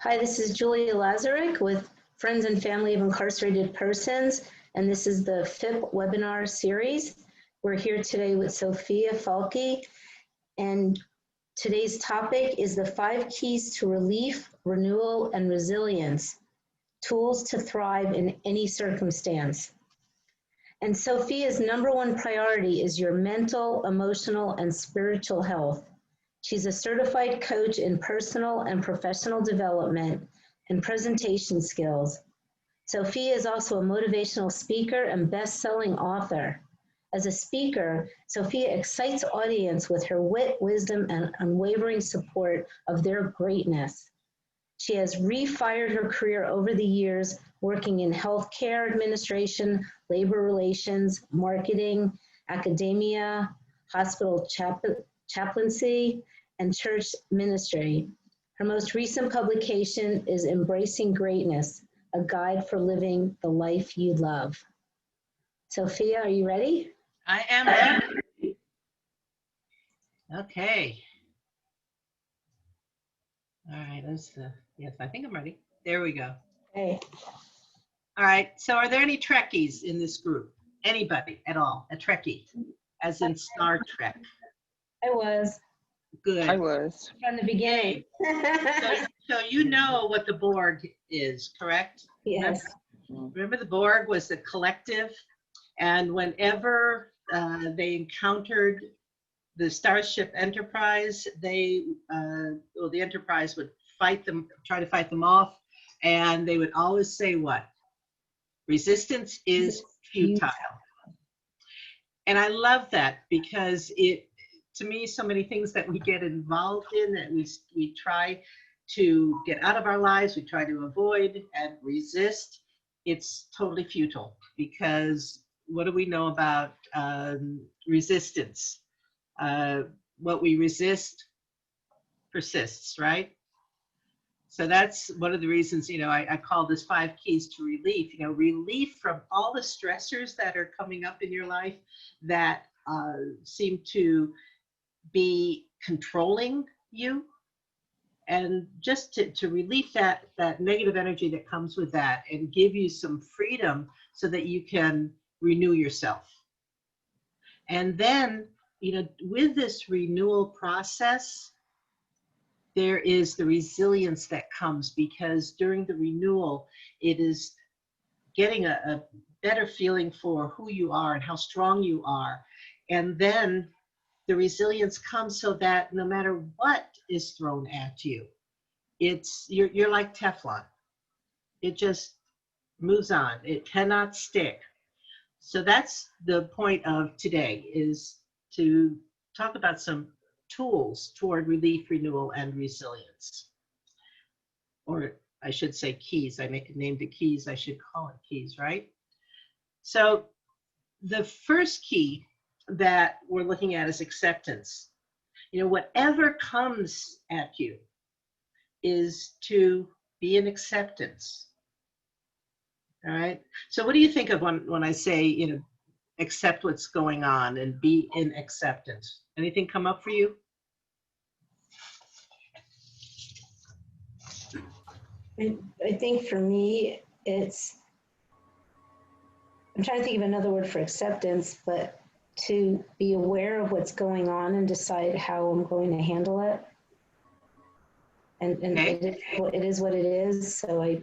Hi, this is Julia Lazarick with Friends and Family of Incarcerated Persons, and this is the FIP webinar series. We're here today with Sophia Falke, and today's topic is the 5 keys to relief, renewal, and resilience, tools to thrive in any circumstance. And Sophia's #1 priority is your mental, emotional, and spiritual health. She's a certified coach in personal and professional development and presentation skills. Sophia is also a motivational speaker and best-selling author. As a speaker, Sophia excites audience with her wit, wisdom, and unwavering support of their greatness. She has refired her career over the years, working in healthcare administration, labor relations, marketing, academia, hospital chaplaincy, and church ministry. Her most recent publication is Embracing Greatness, a guide for living the life you love. Sophia, are you ready? I am ready. Okay. All right, yes, I think I'm ready. There we go. Okay. All right, so are there any Trekkies in this group? Anybody at all, a Trekkie, as in Star Trek? I was. Good. I was. From the beginning. So you know what the Borg is, correct? Yes. Remember the Borg was the collective, and whenever they encountered the Starship Enterprise, the Enterprise would fight them, try to fight them off, and they would always say what? Resistance is futile. And I love that because to me, so many things that we get involved in that we try to get out of our lives, we try to avoid and resist, it's totally futile, because what do we know about resistance? What we resist persists, right? So that's one of the reasons, I call this 5 keys to relief, relief from all the stressors that are coming up in your life that seem to be controlling you, and just to relieve that negative energy that comes with that and give you some freedom so that you can renew yourself. And then, with this renewal process, there is the resilience that comes, because during the renewal, it is getting a better feeling for who you are and how strong you are. And then the resilience comes so that no matter what is thrown at you, you're like Teflon. It just moves on. It cannot stick. So that's the point of today, is to talk about some tools toward relief, renewal, and resilience. Or I should say keys. I named it keys. I should call it keys, right? So the first key that we're looking at is acceptance. Whatever comes at you is to be in acceptance. All right. So what do you think of when I say, accept what's going on and be in acceptance? Anything come up for you? I think for me, I'm trying to think of another word for acceptance, but to be aware of what's going on and decide how I'm going to handle it. And okay. It is what it is, so I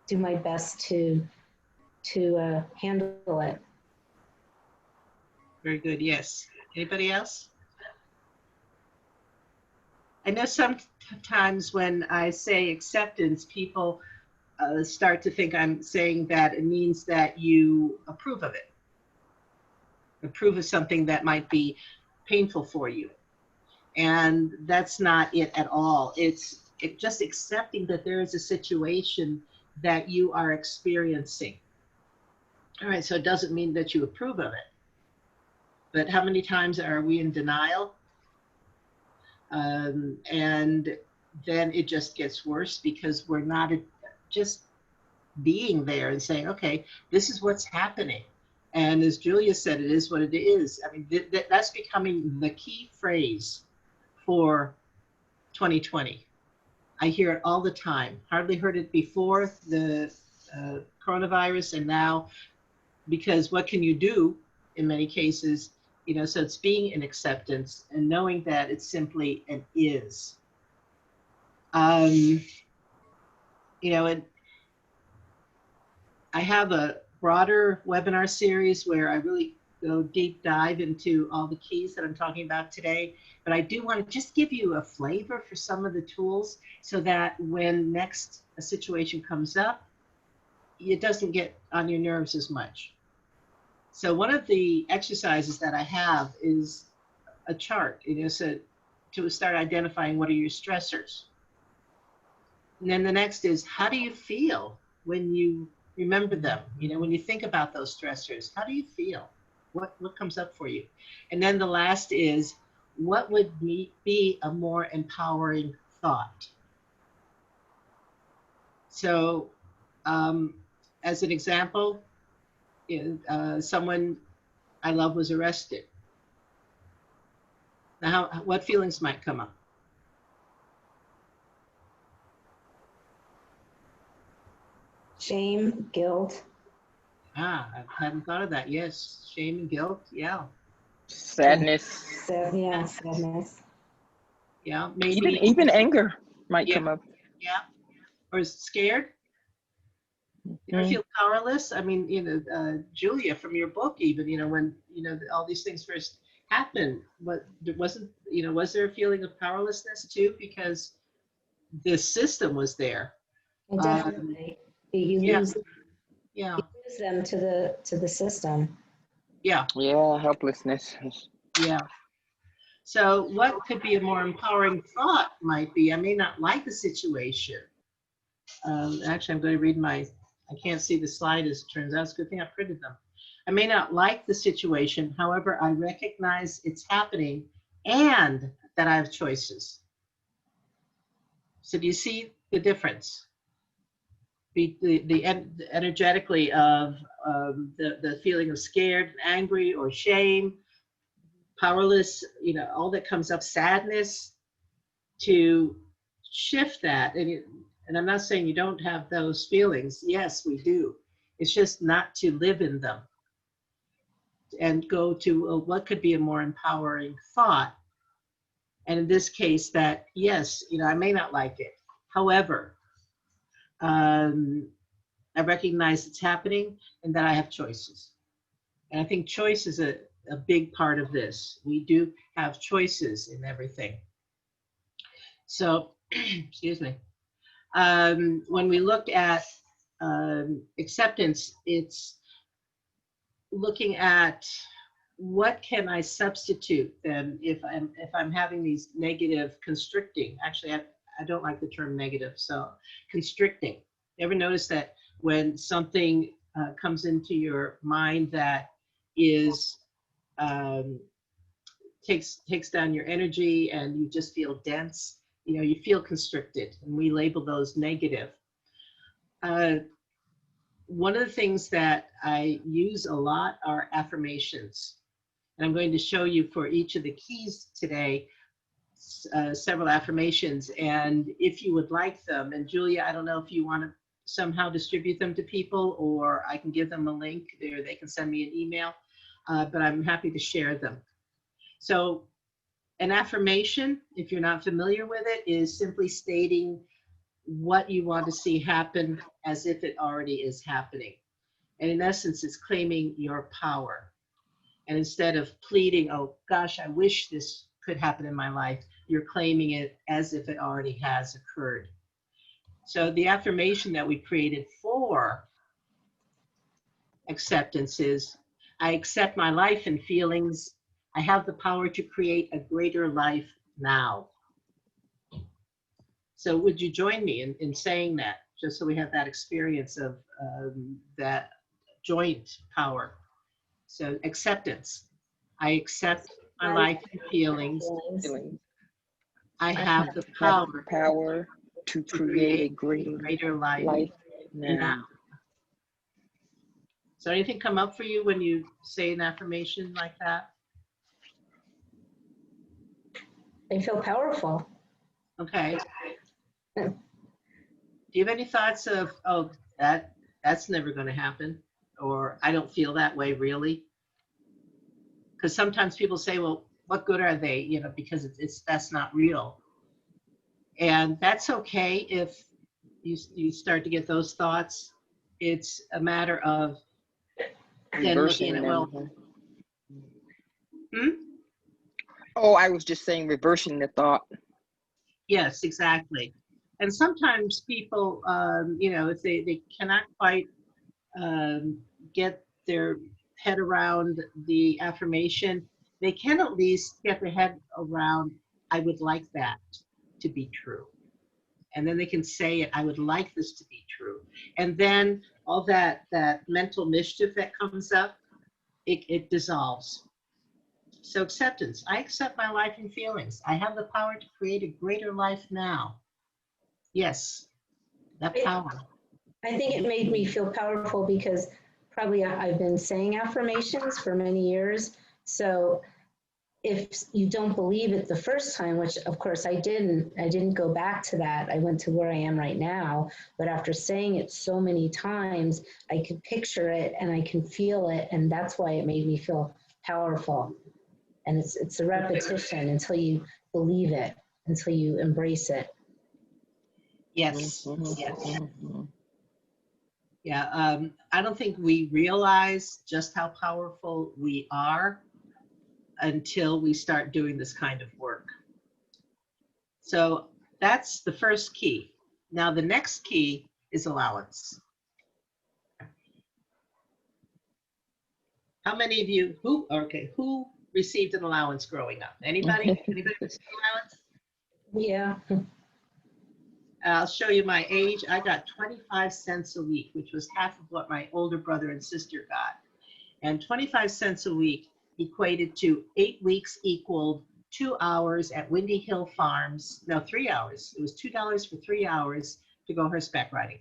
do my best to handle it. Very good, yes. Anybody else? I know sometimes when I say acceptance, people start to think I'm saying that it means that you approve of it. Approve of something that might be painful for you. And that's not it at all. It's just accepting that there is a situation that you are experiencing. All right, so it doesn't mean that you approve of it. But how many times are we in denial? And then it just gets worse because we're not just being there and saying, okay, this is what's happening. And as Julia said, it is what it is. I mean, that's becoming the key phrase for 2020. I hear it all the time. Hardly heard it before the coronavirus, and now, because what can you do in many cases, so it's being an acceptance and knowing that it's simply an is. And I have a broader webinar series where I really go deep dive into all the keys that I'm talking about today, but I do want to just give you a flavor for some of the tools so that when next a situation comes up, it doesn't get on your nerves as much. So one of the exercises that I have is a chart, so to start identifying what are your stressors. And then the next is, how do you feel when you remember them? When you think about those stressors, how do you feel? What comes up for you? And then the last is, what would be a more empowering thought? So as an example, someone I love was arrested. Now, what feelings might come up? Shame, guilt. I hadn't thought of that. Yes, shame and guilt. Yeah. Sadness. Yeah, sadness. Yeah, maybe Even anger might yeah, come up. yeah. Or scared. You ever feel powerless? I mean, Julia, from your book, even, when, all these things first happened, but was there a feeling of powerlessness too? Because the system was there. And definitely, you Yeah, lose yeah, them to the system. yeah, Yeah, helplessness. yeah. So what could be a more empowering thought might be, I may not like the situation. Actually, I'm going to read I can't see the slide as it turns out. It's a good thing I printed them. I may not like the situation. However, I recognize it's happening and that I have choices. So do you see the difference? The energetically of the feeling of scared, angry, or shame, powerless, all that comes up, sadness, to shift that. And I'm not saying you don't have those feelings. Yes, we do. It's just not to live in them and go to what could be a more empowering thought. And in this case, that yes, I may not like it. However, I recognize it's happening and that I have choices. And I think choice is a big part of this. We do have choices in everything. So, excuse me. When we look at acceptance, it's looking at what can I substitute then if I'm having these negative constricting. Actually, I don't like the term negative, so constricting. Ever notice that when something comes into your mind that is takes down your energy and you just feel dense, you feel constricted, and we label those negative. One of the things that I use a lot are affirmations. And I'm going to show you for each of the keys today, several affirmations. And if you would like them, and Julia, I don't know if you want to somehow distribute them to people, or I can give them a link there, they can send me an email, but I'm happy to share them. So an affirmation, if you're not familiar with it, is simply stating what you want to see happen as if it already is happening. And in essence, it's claiming your power. And instead of pleading, oh gosh, I wish this could happen in my life, you're claiming it as if it already has occurred. So the affirmation that we created for acceptance is, I accept my life and feelings. I have the power to create a greater life now. So would you join me in saying that, just so we have that experience of that joint power? So acceptance. I accept my life and feelings. I have the power to create a greater life now. So anything come up for you when you say an affirmation like that? They feel powerful. Okay. Do you have any thoughts of, oh, that's never going to happen, or I don't feel that way really? Because sometimes people say, well, what good are they? You know, because that's not real, and that's okay if you start to get those thoughts. It's a matter of then looking Reversing at, them. well, hmm? Oh, I was just saying reversing the thought. Yes, exactly. And sometimes people, you know, if they cannot quite um, get their head around the affirmation, they can at least get their head around, I would like that to be true. And then they can say it, I would like this to be true. And then all that mental mischief that comes up, it dissolves. So acceptance. I accept my life and feelings. I have the power to create a greater life now. Yes, that power. I think it made me feel powerful because probably I've been saying affirmations for many years. So if you don't believe it the first time, which of course I didn't go back to that. I went to where I am right now. But after saying it so many times, I can picture it and I can feel it. And that's why it made me feel powerful. And it's a repetition until you believe it, until you embrace it. Yes, Mhm, yes. mhm. Yeah, I don't think we realize just how powerful we are until we start doing this kind of work. So that's the first key. Now, the next key is allowance. How many of you, who received an allowance growing up? Anybody? Anybody received an allowance? Yeah. I'll show you my age. I got 25 cents a week, which was half of what my older brother and sister got. And 25 cents a week equated to 8 weeks equaled 2 hours at Windy Hill Farms. No, 3 hours. It was $2 for 3 hours to go horseback riding.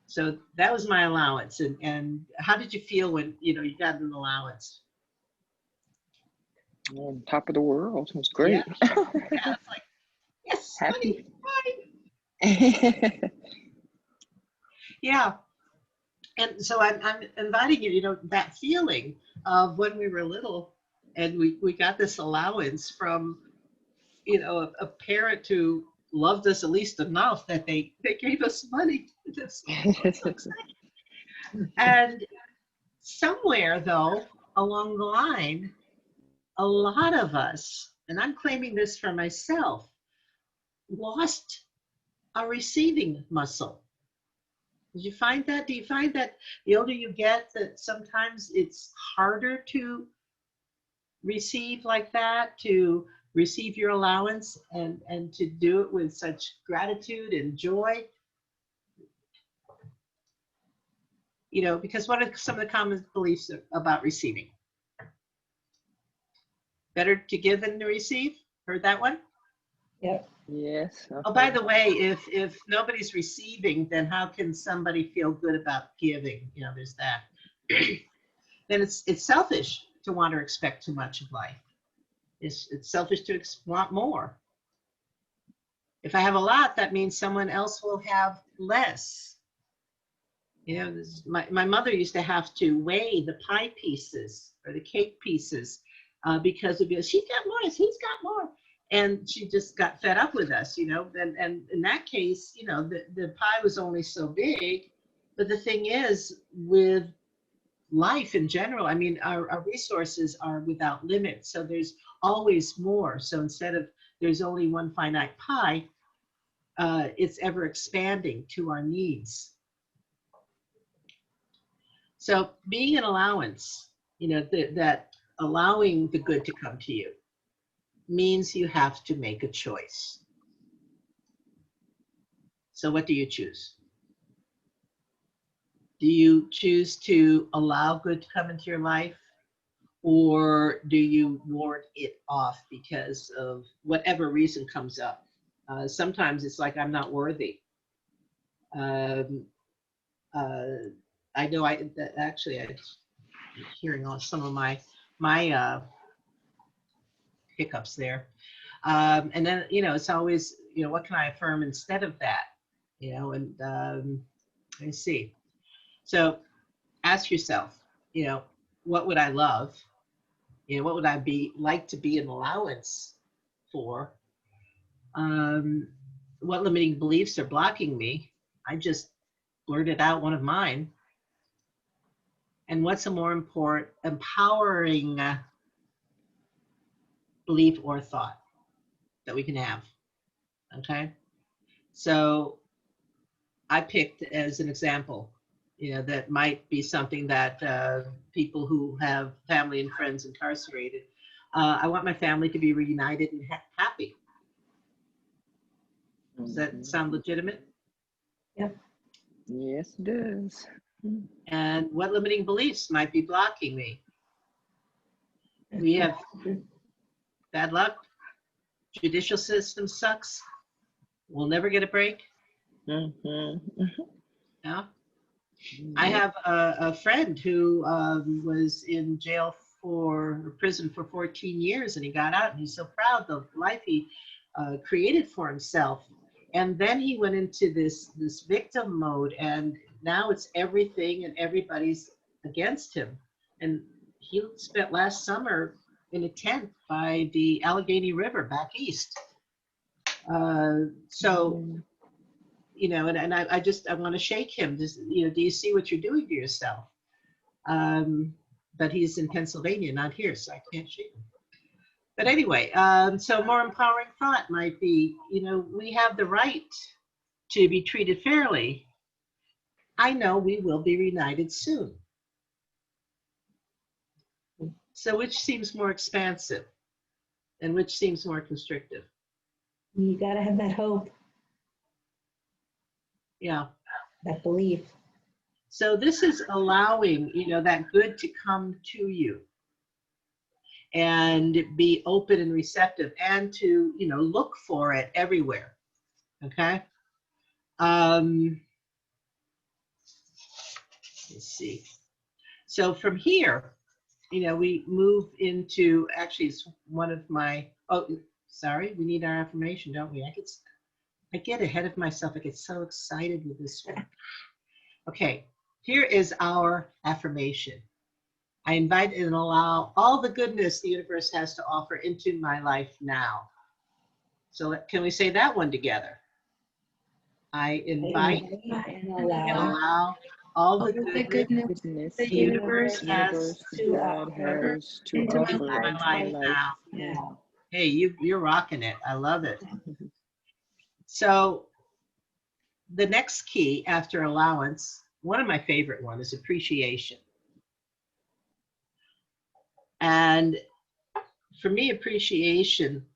So that was my allowance. And how did you feel when you got an allowance? On top of the world. It was Yeah, great. yeah, it's like, yes, Happy. money. Yeah. And so I'm inviting you, that feeling of when we were little and we got this allowance from, a parent who loved us at least enough that they gave us money. And somewhere, though, along the line, a lot of us, and I'm claiming this for myself, lost our receiving muscle. Did you find that? Do you find that the older you get, that sometimes it's harder to receive like that, to receive your allowance and to do it with such gratitude and joy? Because what are some of the common beliefs about receiving? Better to give than to receive? Heard that one? Yep. Yes. Oh, by the way, if nobody's receiving, then how can somebody feel good about giving? There's that. Then it's selfish to want or expect too much of life. It's selfish to want more. If I have a lot, that means someone else will have less. My mother used to have to weigh the pie pieces or the cake pieces because of she's got more, he's got more. And she just got fed up with us, and in that case, the pie was only so big. But the thing is, with life in general, I mean, our resources are without limit. So there's always more. So instead of there's only one finite pie, it's ever expanding to our needs. So being an allowance, that allowing the good to come to you means you have to make a choice. So what do you choose? Do you choose to allow good to come into your life, or do you ward it off because of whatever reason comes up? Sometimes it's like, I'm not worthy. I know I'm hearing on some of my hiccups there. And then, it's always, you know, what can I affirm instead of that? You know, and let me see. So ask yourself, you know, what would I love? You know, what would I be like to be an allowance for? Um, what limiting beliefs are blocking me? I just blurted out one of mine. And what's a more important, empowering belief or thought that we can have? Okay. So I picked as an example, you know, that might be something that people who have family and friends incarcerated, I want my family to be reunited and happy. Does that sound legitimate? Yep. Yes, it does. And what limiting beliefs might be blocking me? We have bad luck, judicial system sucks, we'll never get a break. No? I have a friend who was in jail for prison for 14 years, and he got out and he's so proud of the life he created for himself. And then he went into this victim mode, and now it's everything and everybody's against him. And he spent last summer in a tent by the Allegheny River back east. So you know, and I want to shake him. Just, you know, do you see what you're doing to yourself? But he's in Pennsylvania, not here, so I can't shake him. But anyway, so more empowering thought might be, you know, we have the right to be treated fairly. I know we will be reunited soon. So which seems more expansive and which seems more constrictive? You got to have that hope, Yeah. that belief. So this is allowing, you know, that good to come to you and be open and receptive and to, you know, look for it everywhere. Okay. Let's see. So from here, you know, we move into, actually it's one of my, oh, sorry, we need our affirmation, don't we? I get ahead of myself. I get so excited with this one. Okay, here is our affirmation. I invite and allow all the goodness the universe has to offer into my life now. So can we say that one together? I invite And and allow allow all the the goodness goodness the universe has to God offer has to into my offer my into life my life now. now. Hey, you're rocking it. I love it. So the next key after allowance, one of my favorite one is appreciation. And for me, appreciation,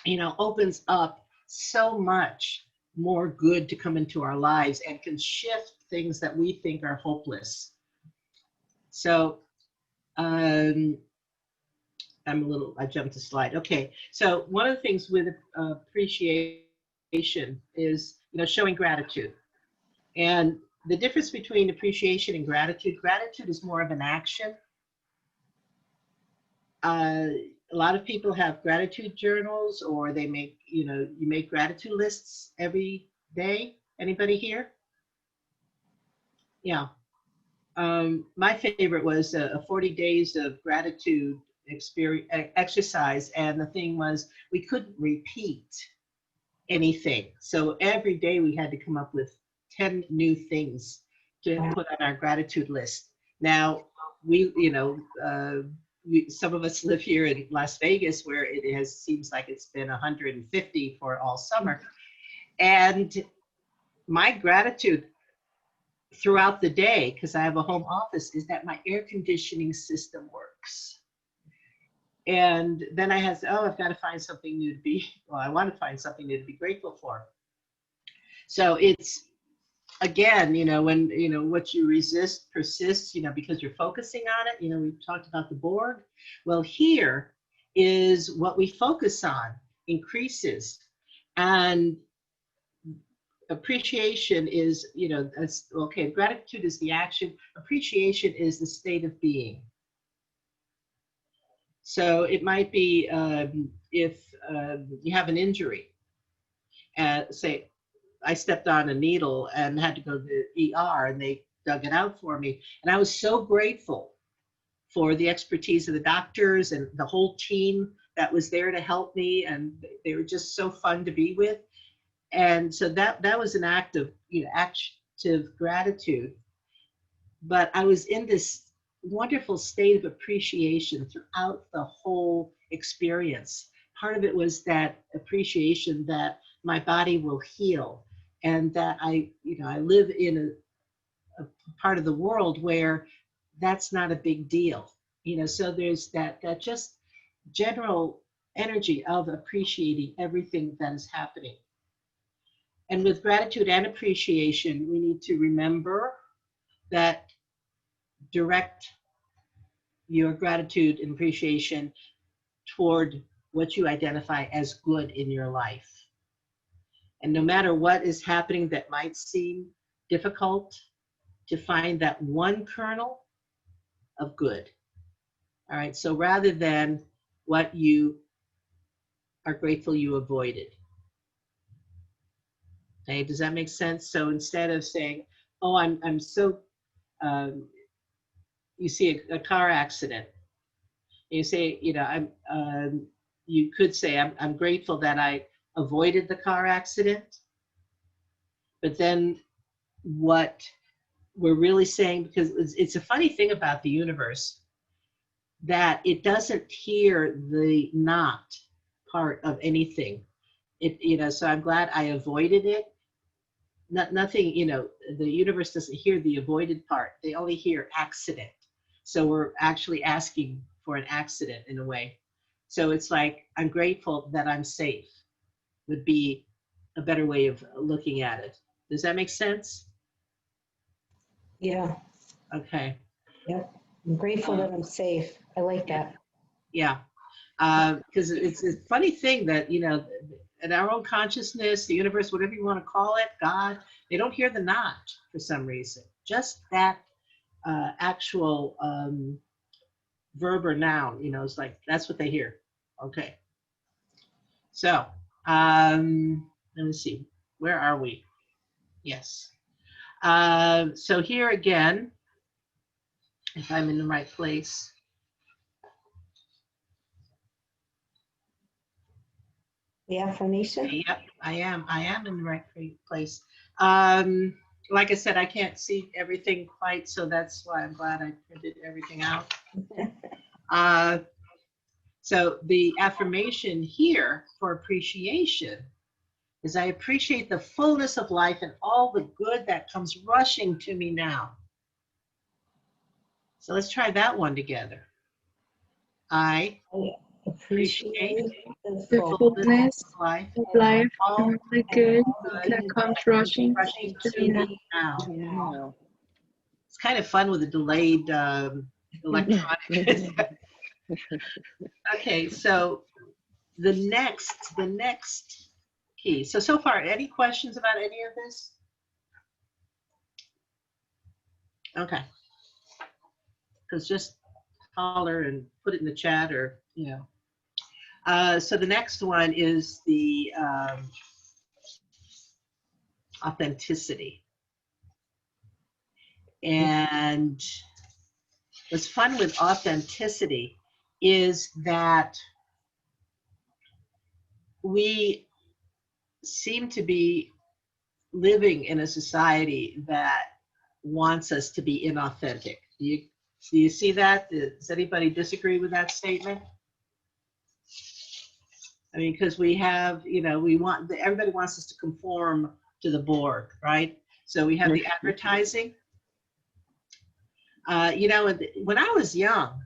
you know, opens up so much more good to come into our lives and can shift things that we think are hopeless. So I jumped a slide. Okay, so one of the things with appreciation is, you know, showing gratitude. And the difference between appreciation and gratitude is more of an action. A lot of people have gratitude journals, or they make, you know, you make gratitude lists every day. Anybody here? Yeah. My favorite was a 40 days of gratitude exercise, and the thing was we couldn't repeat anything. So every day we had to come up with 10 new things to put on our gratitude list. Now, we, you know, some of us live here in Las Vegas, where it seems like it's been 150 for all summer. And my gratitude throughout the day, because I have a home office, is that my air conditioning system works. And then I have, I've got to find something new to be, well, I want to find something new to be grateful for. So it's, again, you know, when, you know, what you resist persists, you know, because you're focusing on it. You know, we've talked about the Borg. Well, here is what we focus on increases. And appreciation is, you know, that's okay. Gratitude is the action. Appreciation is the state of being. So it might be if you have an injury, say I stepped on a needle and had to go to the ER, and they dug it out for me. And I was so grateful for the expertise of the doctors and the whole team that was there to help me. And they were just so fun to be with. And so that was an act of, active gratitude. But I was in this wonderful state of appreciation throughout the whole experience. Part of it was that appreciation that my body will heal, and that I live in a part of the world where that's not a big deal. So there's that just general energy of appreciating everything that is happening. And with gratitude and appreciation, we need to remember that direct your gratitude and appreciation toward what you identify as good in your life. And no matter what is happening that might seem difficult, to find that one kernel of good. All right, so rather than what you are grateful you avoided. Okay, does that make sense? So instead of saying, oh, I'm so, you see a car accident, you say, you could say, I'm grateful that I avoided the car accident. But then what we're really saying, because it's a funny thing about the universe, that it doesn't hear the not part of anything. So I'm glad I avoided it. Nothing, the universe doesn't hear the avoided part. They only hear accident. So we're actually asking for an accident in a way. So it's like, I'm grateful that I'm safe would be a better way of looking at it. Does that make sense? Yeah. Okay. Yep. I'm grateful that I'm safe. I like that. Yeah. Because it's a funny thing that, in our own consciousness, the universe, whatever you want to call it, God, they don't hear the not for some reason. Just that actual verb or noun, it's like, that's what they hear. Okay. So let me see. Where are we? Yes. So here again, if I'm in the right place. The affirmation? Yep, I am in the right place. Like I said, I can't see everything quite, so that's why I'm glad I printed everything out. So the affirmation here for appreciation is, I appreciate the fullness of life and all the good that comes rushing to me now. So let's try that one together. I appreciate the fullness of life of life all and the good good that comes rushing to to me now. me now. Yeah. It's kind of fun with a delayed electronic. Okay, so the next key. So far, any questions about any of this? Okay. Because just holler and put it in the chat, or so the next one is the authenticity. And what's fun with authenticity is that we seem to be living in a society that wants us to be inauthentic. Do you see that? Does anybody disagree with that statement? I mean, because we have, everybody wants us to conform to the board, right? So we have the advertising. When I was young,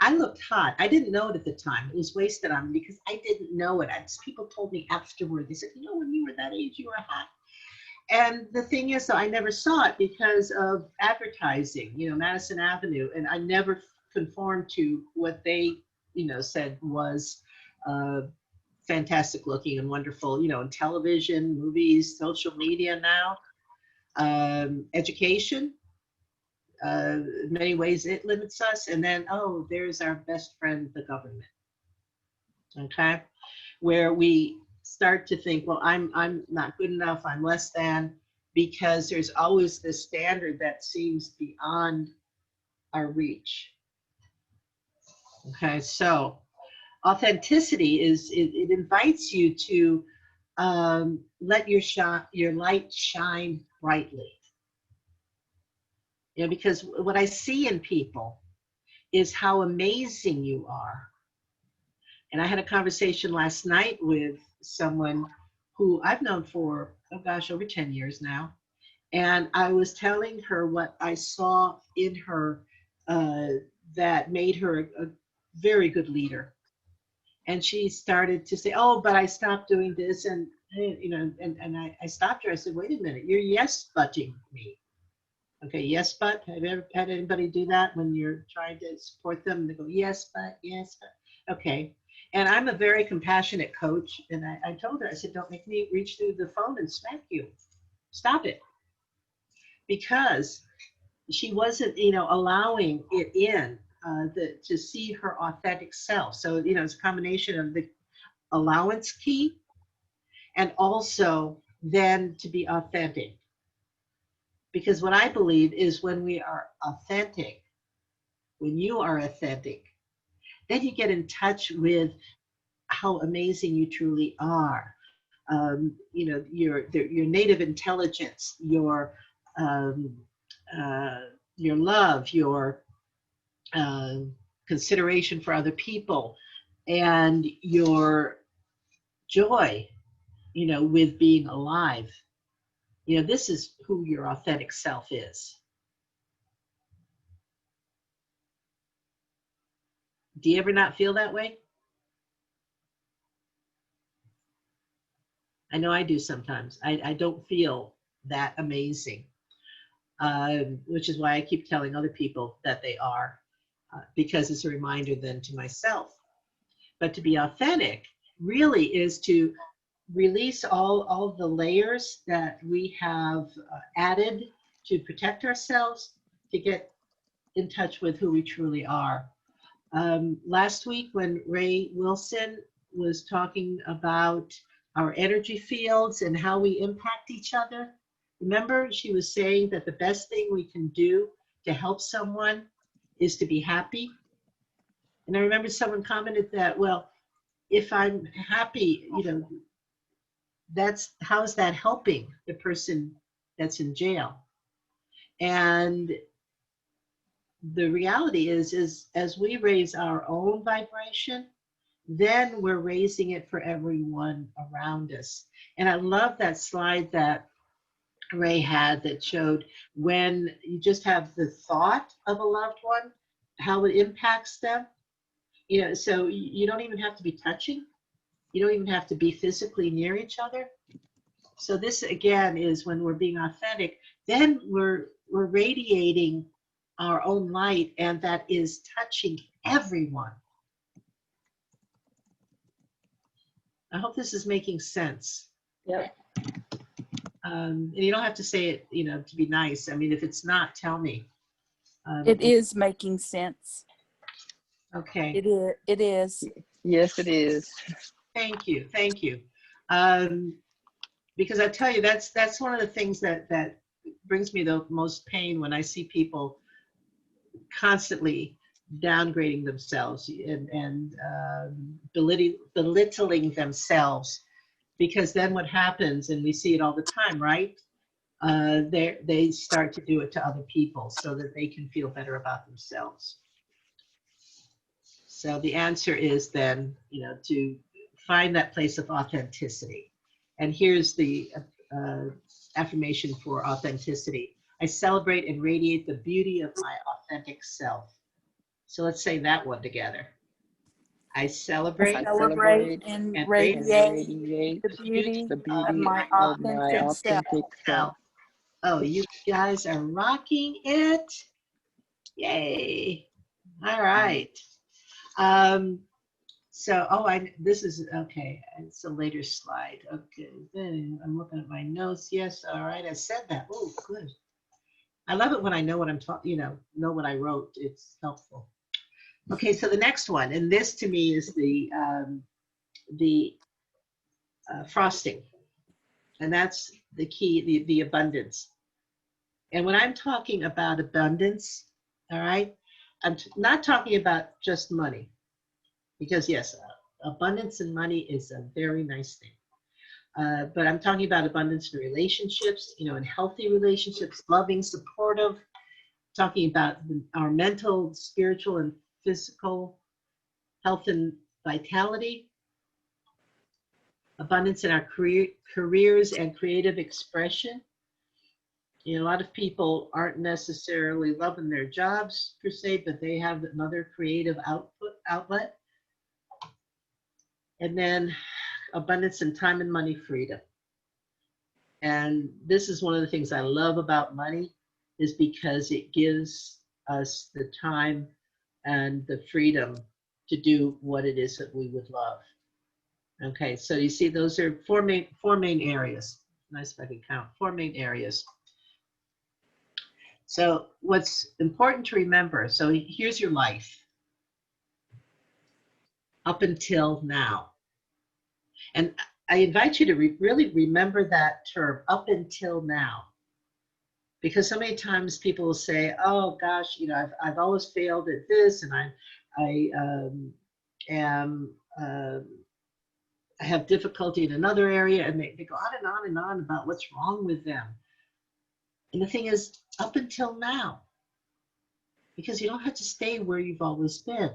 I looked hot. I didn't know it at the time. It was wasted on me because I didn't know it. People told me afterward. They said, when you were that age, you were hot. And the thing is, though, I never saw it because of advertising, Madison Avenue. And I never conformed to what they, said was fantastic looking and wonderful, in television, movies, social media now, education. In many ways, it limits us. And then, there's our best friend, the government. Okay, where we start to think, well, I'm not good enough, I'm less than, because there's always this standard that seems beyond our reach. Okay, so authenticity is, it invites you to let your light shine brightly. You know, because what I see in people is how amazing you are. And I had a conversation last night with someone who I've known for, oh gosh, over 10 years now. And I was telling her what I saw in her that made her a very good leader. And she started to say, oh, but I stopped doing this. And, you know, and I stopped her. I said, wait a minute, you're yes-butting me. Okay, yes, but. Have you ever had anybody do that when you're trying to support them? They go, yes, but, yes, but. Okay. And I'm a very compassionate coach. And I told her, I said, don't make me reach through the phone and smack you. Stop it. Because she wasn't, you know, allowing it in to see her authentic self. So, you know, it's a combination of the allowance key and also then to be authentic. Because what I believe is when we are authentic, when you are authentic, then you get in touch with how amazing you truly are. You know, your native intelligence, your love, your consideration for other people, and your joy, you know, with being alive. You know, this is who your authentic self is. Do you ever not feel that way? I know I do sometimes. I don't feel that amazing, which is why I keep telling other people that they are, because it's a reminder then to myself. But to be authentic really is to release all the layers that we have added to protect ourselves, to get in touch with who we truly are. Last week when Ray Wilson was talking about our energy fields and how we impact each other, remember she was saying that the best thing we can do to help someone is to be happy. And I remember someone commented that, well, if I'm happy, you know, how's that helping the person that's in jail? And the reality is as we raise our own vibration, then we're raising it for everyone around us. And I love that slide that Ray had that showed when you just have the thought of a loved one, how it impacts them. You know, so you don't even have to be touching. You don't even have to be physically near each other. So this again is when we're being authentic, then we're radiating our own light, and that is touching everyone. I hope this is making sense. Yep. And you don't have to say it, you know, to be nice. I mean, if it's not, tell me. It is making sense. Okay. It is. Yes, it is. Thank you. Thank you. Because I tell you, that's one of the things that brings me the most pain when I see people constantly downgrading themselves and belittling themselves. Because then what happens, and we see it all the time, right? They start to do it to other people so that they can feel better about themselves. So the answer is then, you know, to find that place of authenticity. And here's the affirmation for authenticity. I celebrate and radiate the beauty of my authentic self. So let's say that one together. I celebrate And and radiate the beauty of my authentic self. Oh, you guys are rocking it. Yay. All right. So, this is, okay, it's a later slide. Okay, then I'm looking at my notes. Yes, all right, I said that. Oh, good. I love it when I know what I'm talking, you know what I wrote. It's helpful. Okay, so the next one, and this to me is the frosting. And that's the key, the abundance. And when I'm talking about abundance, all right, I'm not talking about just money, because yes, abundance in money is a very nice thing. But I'm talking about abundance in relationships, you know, in healthy relationships, loving, supportive, talking about our mental, spiritual, and physical health and vitality, abundance in our careers and creative expression. You know, a lot of people aren't necessarily loving their jobs per se, but they have another creative outlet. And then abundance in time and money freedom. And this is one of the things I love about money, is because it gives us the time and the freedom to do what it is that we would love. Okay, so you see, those are four main areas. Nice if I can count, 4 main areas. So what's important to remember, so here's your life up until now. And I invite you to really remember that term, up until now. Because so many times people will say, oh gosh, you know, I've always failed at this, and I have difficulty in another area, and they go on and on and on about what's wrong with them. And the thing is, up until now, because you don't have to stay where you've always been.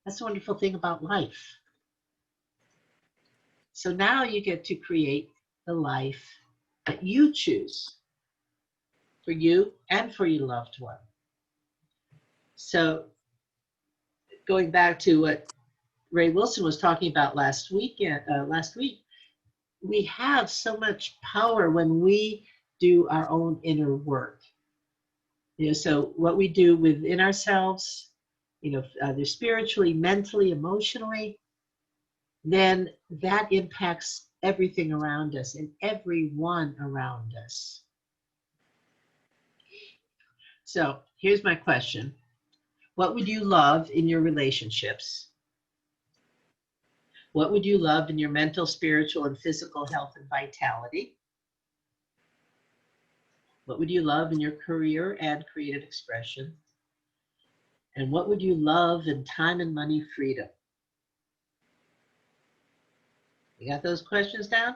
That's the wonderful thing about life. So now you get to create the life that you choose for you and for your loved one. So going back to what Ray Wilson was talking about last week, we have so much power when we do our own inner work. You know, so what we do within ourselves, you know, either spiritually, mentally, emotionally, then that impacts everything around us and everyone around us. So here's my question. What would you love in your relationships? What would you love in your mental, spiritual, and physical health and vitality? What would you love in your career and creative expression? And what would you love in time and money freedom? You got those questions down?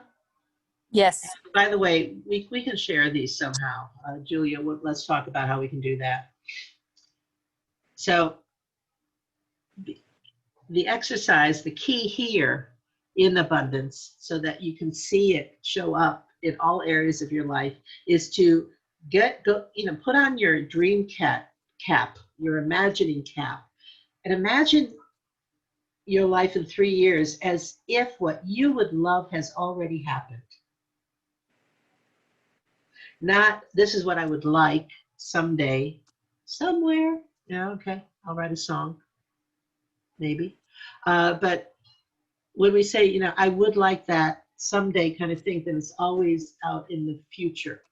Yes. By the way, we can share these somehow. Julia, let's talk about how we can do that. So the exercise, the key here in abundance, so that you can see it show up in all areas of your life, is to put on your dream cap, your imagining cap, and imagine your life in 3 years as if what you would love has already happened. Not, this is what I would like someday, somewhere. Yeah, okay, I'll write a song, maybe. But when we say, you know, I would like that someday kind of thing, then it's always out in the future.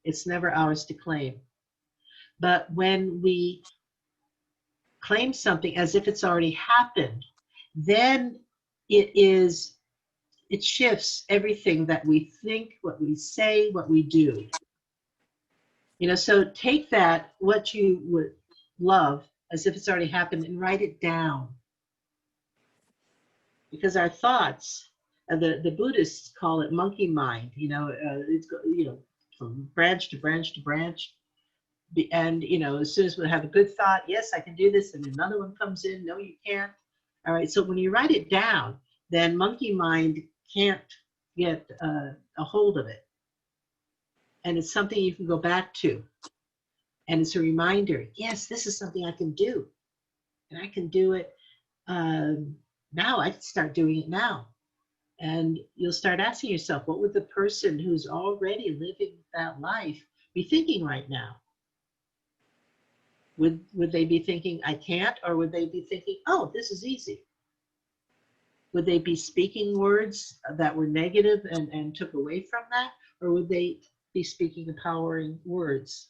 It's never ours to claim. But when we claim something as if it's already happened, then it shifts everything that we think, what we say, what we do. You know, so take that, what you would love, as if it's already happened, and write it down. Because our thoughts, the Buddhists call it monkey mind, you know, it's, you know, from branch to branch to branch. And, you know, as soon as we have a good thought, yes, I can do this, and another one comes in, no, you can't. All right, so when you write it down, then monkey mind can't get a hold of it. And it's something you can go back to. And it's a reminder, yes, this is something I can do. And I can do it now. I can start doing it now. And you'll start asking yourself, what would the person who's already living that life be thinking right now? Would they be thinking, I can't? Or would they be thinking, oh, this is easy? Would they be speaking words that were negative and took away from that? Or would they be speaking empowering words?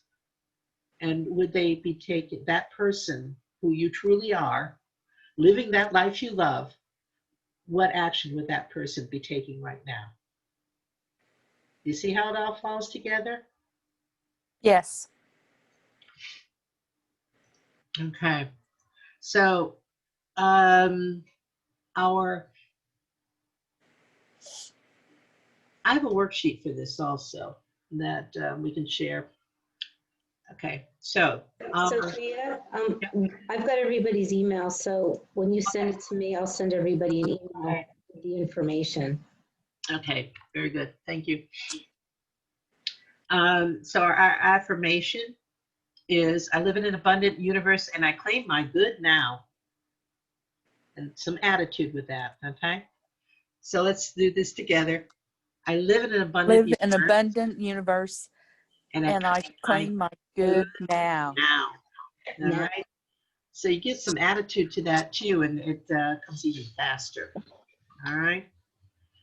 And would they be taking that person who you truly are, living that life you love, what action would that person be taking right now? You see how it all falls together? Yes. Okay. So, I have a worksheet for this also that we can share. Okay. So, Sophia, I've got everybody's email, so when you send it to me, I'll send everybody an email with the information. okay. Very good. Thank you. So our affirmation is, I live in an abundant universe and I claim my good now. And some attitude with that, okay? So let's do this together. I live in an abundant Live in an universe abundant universe, and and I claim my good now. now. All Now. right? So you get some attitude to that too, and it comes even faster. All right?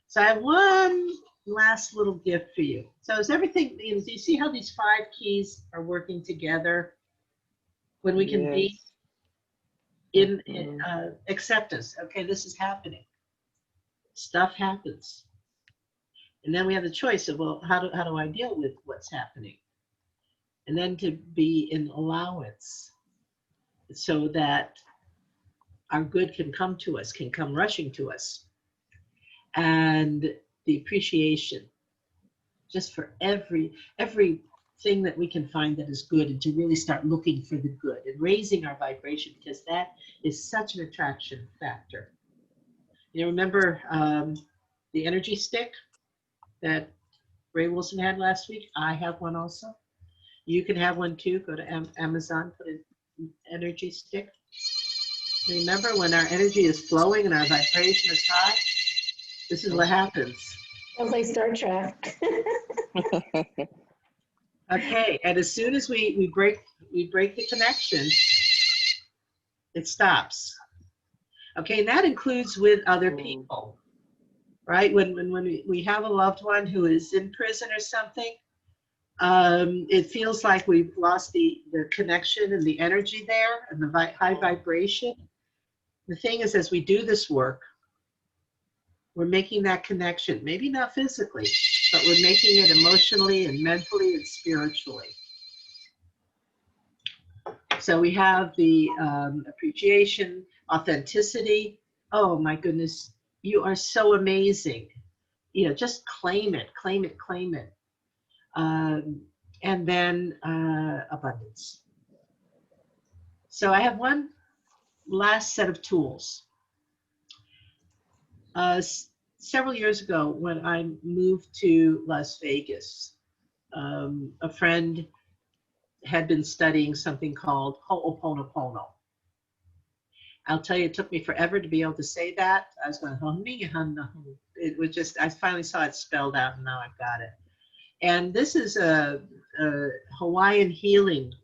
So I have one last little gift for you. So is everything, do you see how these 5 keys are working together when we can be in acceptance? Okay, this is happening. Stuff happens. And then we have the choice of, well, how do I deal with what's happening? And then to be in allowance so that our good can come to us, can come rushing to us. And the appreciation just for everything that we can find that is good, and to really start looking for the good and raising our vibration, because that is such an attraction factor. You remember the energy stick that Ray Wilson had last week? I have one also. You can have one too. Go to Amazon, put an energy stick. Remember, when our energy is flowing and our vibration is high, this is what happens. Sounds like Star Trek. Okay, and as soon as we break the connection, it stops. Okay, and that includes with other people, right? When we have a loved one who is in prison or something, it feels like we've lost the connection and the energy there and the high vibration. The thing is, as we do this work, we're making that connection, maybe not physically, but we're making it emotionally and mentally and spiritually. So we have the appreciation, authenticity. Oh my goodness, you are so amazing. You know, just claim it, claim it, claim it. And then abundance. So I have one last set of tools. Several years ago, when I moved to Las Vegas, a friend had been studying something called Ho'oponopono. I'll tell you, it took me forever to be able to say that. I was going, it was just, I finally saw it spelled out, and now I've got it. And this is a Hawaiian healing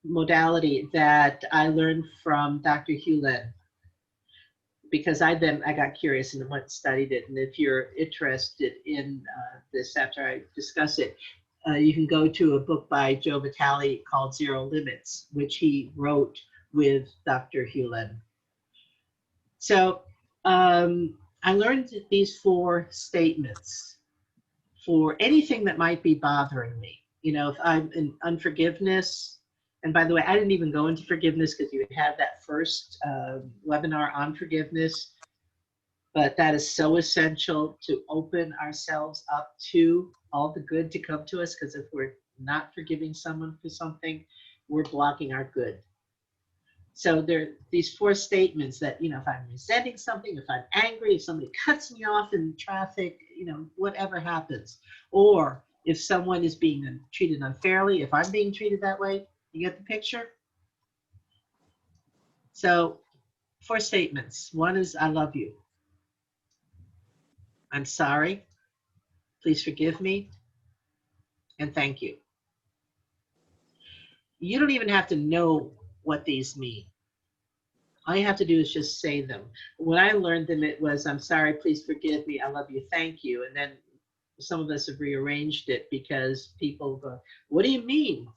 modality that I learned from Dr. Hewlett, because I got curious and went and studied it. And if you're interested in this after I discuss it, you can go to a book by Joe Vitale called Zero Limits, which he wrote with Dr. Hewlett. So I learned these 4 statements for anything that might be bothering me. You know, if I'm in unforgiveness, and by the way, I didn't even go into forgiveness because you had that first webinar on forgiveness, but that is so essential to open ourselves up to all the good to come to us, because if we're not forgiving someone for something, we're blocking our good. So there are these 4 statements that, you know, if I'm resenting something, if I'm angry, if somebody cuts me off in traffic, you know, whatever happens, or if someone is being treated unfairly, if I'm being treated that way, you get the picture? So 4 statements. One is, I love you. I'm sorry. Please forgive me. And thank you. You don't even have to know what these mean. All you have to do is just say them. When I learned them, it was, I'm sorry, please forgive me, I love you, thank you. And then some of us have rearranged it because people go, what do you mean,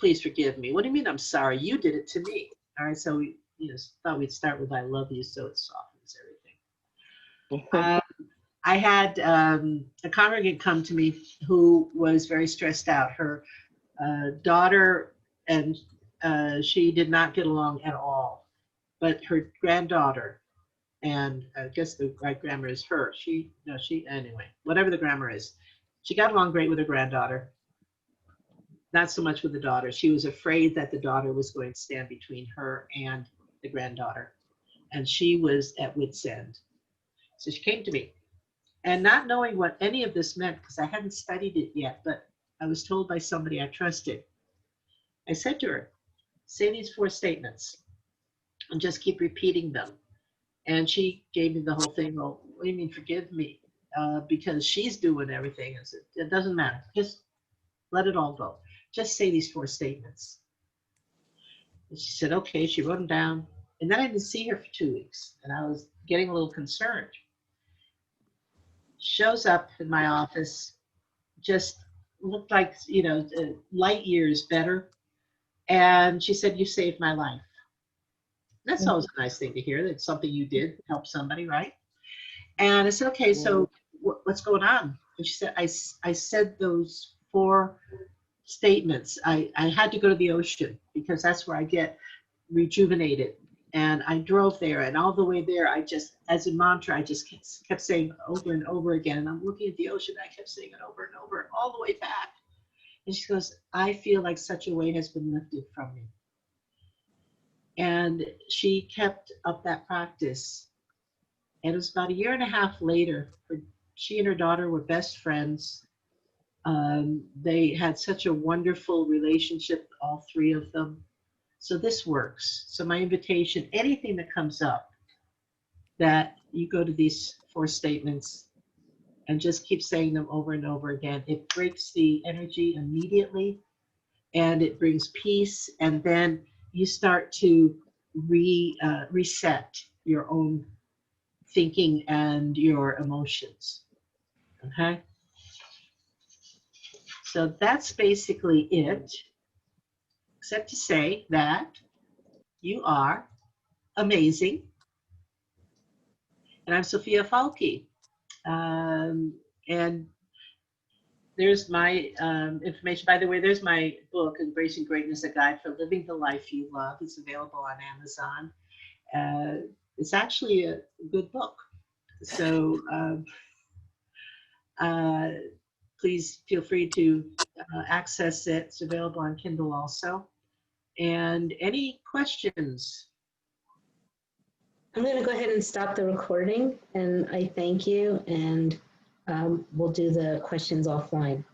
please forgive me? What do you mean, I'm sorry? You did it to me. All right, so we thought we'd start with I love you, so it softens everything. I had a congregant come to me who was very stressed out. Her daughter and she did not get along at all, but her granddaughter, and I guess the right grammar is her. Anyway, whatever the grammar is, she got along great with her granddaughter. Not so much with the daughter. She was afraid that the daughter was going to stand between her and the granddaughter, and she was at wit's end. So she came to me, and not knowing what any of this meant, because I hadn't studied it yet, but I was told by somebody I trusted. I said to her, say these 4 statements and just keep repeating them. And she gave me the whole thing. Well, what do you mean forgive me? Because she's doing everything. I said, it doesn't matter. Just let it all go. Just say these 4 statements. And she said, okay. She wrote them down. And then I didn't see her for 2 weeks. And I was getting a little concerned. Shows up in my office, just looked like, light years better. And she said, you saved my life. That's always a nice thing to hear. That's something you did, help somebody, right? And I said, okay, so what's going on? And she said, I said those 4 statements. I had to go to the ocean because that's where I get rejuvenated. And I drove there, and all the way there, I just, as a mantra, I just kept saying over and over again. And I'm looking at the ocean, I kept saying it over and over, all the way back. And she goes, I feel like such a weight has been lifted from me. And she kept up that practice. And it was about 1.5 years later, she and her daughter were best friends. They had such a wonderful relationship, all 3 of them. So this works. So my invitation, anything that comes up, that you go to these 4 statements and just keep saying them over and over again. It breaks the energy immediately, and it brings peace. And then you start to reset your own thinking and your emotions. Okay? So that's basically it, except to say that you are amazing. And I'm Sophia Falke. And there's my information. By the way, there's my book, Embracing Greatness, A Guide for Living the Life You Love. It's available on Amazon. It's actually a good book. So please feel free to access it. It's available on Kindle also. And any questions? I'm going to go ahead and stop the recording, and I thank you, and we'll do the questions offline.